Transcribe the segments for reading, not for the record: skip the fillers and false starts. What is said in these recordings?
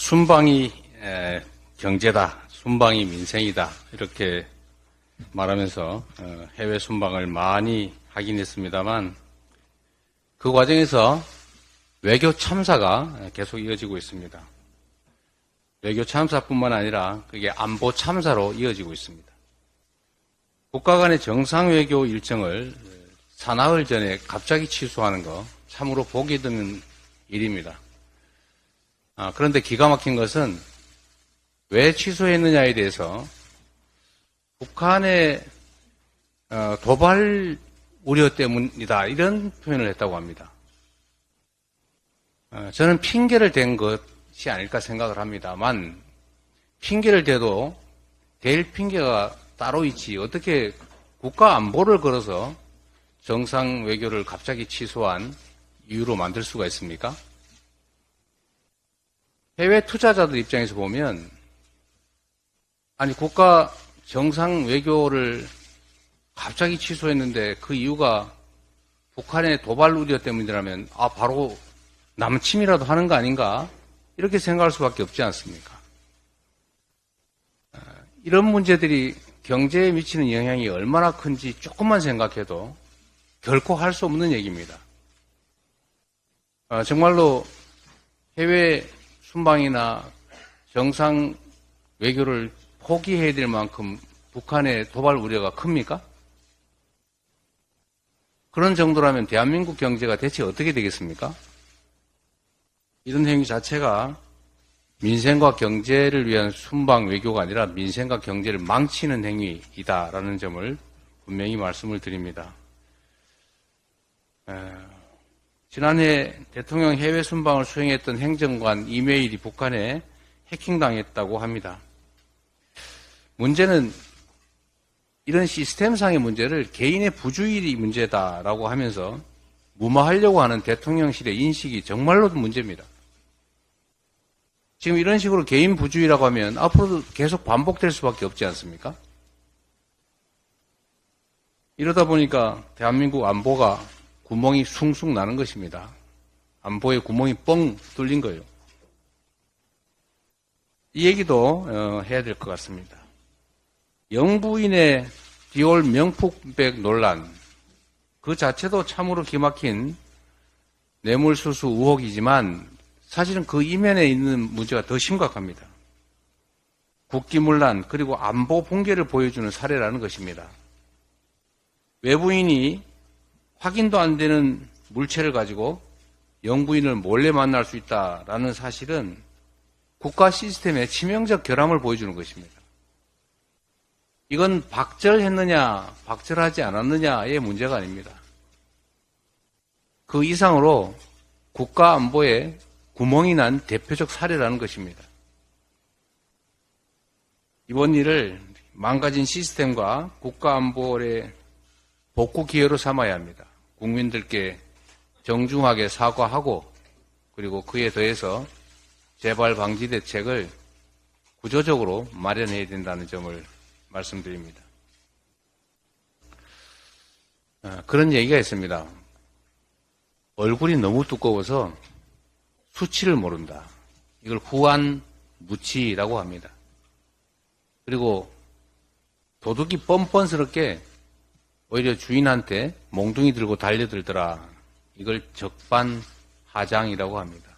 순방이 경제다, 순방이 민생이다 이렇게 말하면서 해외 순방을 많이 하긴 했습니다만 그 과정에서 외교 참사가 계속 이어지고 있습니다. 외교 참사뿐만 아니라 그게 안보 참사로 이어지고 있습니다. 국가 간의 정상 외교 일정을 사나흘 전에 갑자기 취소하는 거 참으로 보기 드문 일입니다. 그런데 기가 막힌 것은 왜 취소했느냐에 대해서 북한의 도발 우려 때문이다 이런 표현을 했다고 합니다. 저는 핑계를 댄 것이 아닐까 생각을 합니다만 핑계를 대도 댈 핑계가 따로 있지 어떻게 국가 안보를 걸어서 정상 외교를 갑자기 취소한 이유로 만들 수가 있습니까? 해외 투자자들 입장에서 보면 아니 국가 정상 외교를 갑자기 취소했는데 그 이유가 북한의 도발 우려 때문이라면 바로 남침이라도 하는 거 아닌가 이렇게 생각할 수밖에 없지 않습니까? 이런 문제들이 경제에 미치는 영향이 얼마나 큰지 조금만 생각해도 결코 할 수 없는 얘기입니다. 정말로 해외 순방이나 정상 외교를 포기해야 될 만큼 북한의 도발 우려가 큽니까? 그런 정도라면 대한민국 경제가 대체 어떻게 되겠습니까? 이런 행위 자체가 민생과 경제를 위한 순방 외교가 아니라 민생과 경제를 망치는 행위이다라는 점을 분명히 말씀을 드립니다. 지난해 대통령 해외 순방을 수행했던 행정관 이메일이 북한에 해킹당했다고 합니다. 문제는 이런 시스템상의 문제를 개인의 부주의이 문제다라고 하면서 무마하려고 하는 대통령실의 인식이 정말로 문제입니다. 지금 이런 식으로 개인 부주의라고 하면 앞으로도 계속 반복될 수밖에 없지 않습니까? 이러다 보니까 대한민국 안보가 구멍이 숭숭 나는 것입니다. 안보에 구멍이 뻥 뚫린 거예요. 이 얘기도 해야 될 것 같습니다. 영부인의 디올 명품백 논란 그 자체도 참으로 기막힌 뇌물수수 의혹이지만 사실은 그 이면에 있는 문제가 더 심각합니다. 국기문란 그리고 안보 붕괴를 보여주는 사례라는 것입니다. 외부인이 확인도 안 되는 물체를 가지고 영부인을 몰래 만날 수 있다라는 사실은 국가 시스템의 치명적 결함을 보여주는 것입니다. 이건 박절했느냐, 박절하지 않았느냐의 문제가 아닙니다. 그 이상으로 국가 안보에 구멍이 난 대표적 사례라는 것입니다. 이번 일을 망가진 시스템과 국가 안보의 복구 기회로 삼아야 합니다. 국민들께 정중하게 사과하고 그리고 그에 더해서 재발 방지 대책을 구조적으로 마련해야 된다는 점을 말씀드립니다. 그런 얘기가 있습니다. 얼굴이 너무 두꺼워서 수치를 모른다. 이걸 후한무치라고 합니다. 그리고 도둑이 뻔뻔스럽게 오히려 주인한테 몽둥이 들고 달려들더라. 이걸 적반하장이라고 합니다.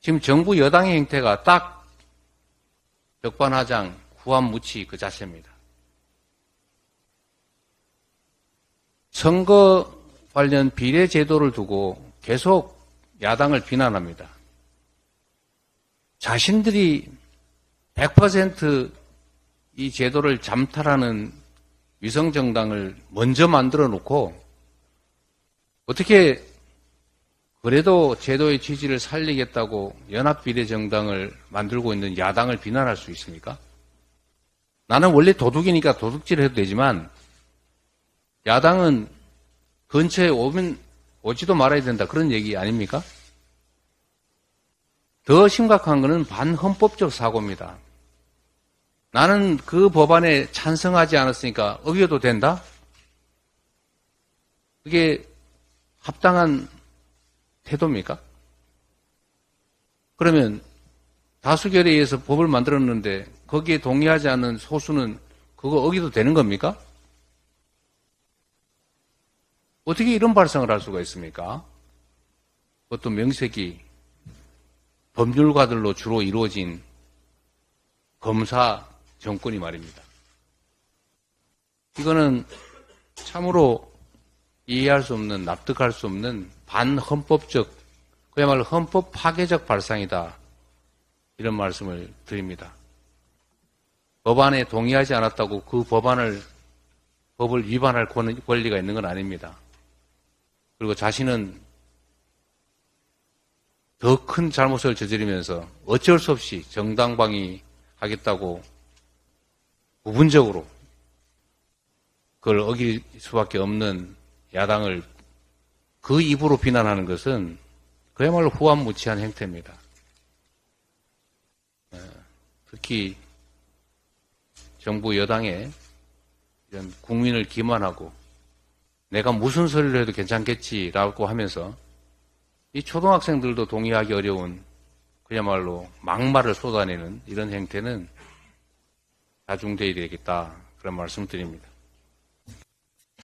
지금 정부 여당의 행태가 딱 적반하장, 후한무치 그 자체입니다. 선거 관련 비례 제도를 두고 계속 야당을 비난합니다. 자신들이 100% 이 제도를 잠탈하는 위성정당을 먼저 만들어 놓고 어떻게 그래도 제도의 취지를 살리겠다고 연합비례정당을 만들고 있는 야당을 비난할 수 있습니까? 나는 원래 도둑이니까 도둑질을 해도 되지만 야당은 근처에 오지도 말아야 된다 그런 얘기 아닙니까? 더 심각한 것은 반헌법적 사고입니다. 나는 그 법안에 찬성하지 않았으니까 어겨도 된다? 그게 합당한 태도입니까? 그러면 다수결에 의해서 법을 만들었는데 거기에 동의하지 않는 소수는 그거 어기도 되는 겁니까? 어떻게 이런 발상을 할 수가 있습니까? 그것도 명색이 법률가들로 주로 이루어진 검사 정권이 말입니다. 이거는 참으로 이해할 수 없는, 납득할 수 없는 반헌법적, 그야말로 헌법 파괴적 발상이다. 이런 말씀을 드립니다. 법안에 동의하지 않았다고 그 법을 위반할 권리가 있는 건 아닙니다. 그리고 자신은 더 큰 잘못을 저지르면서 어쩔 수 없이 정당방위하겠다고 부분적으로 그걸 어길 수밖에 없는 야당을 그 입으로 비난하는 것은 그야말로 후한무치한 행태입니다. 특히 정부 여당에 이런 국민을 기만하고 내가 무슨 소리를 해도 괜찮겠지라고 하면서 이 초등학생들도 동의하기 어려운 그야말로 막말을 쏟아내는 이런 행태는 자중돼야 되겠다 그런 말씀을 드립니다.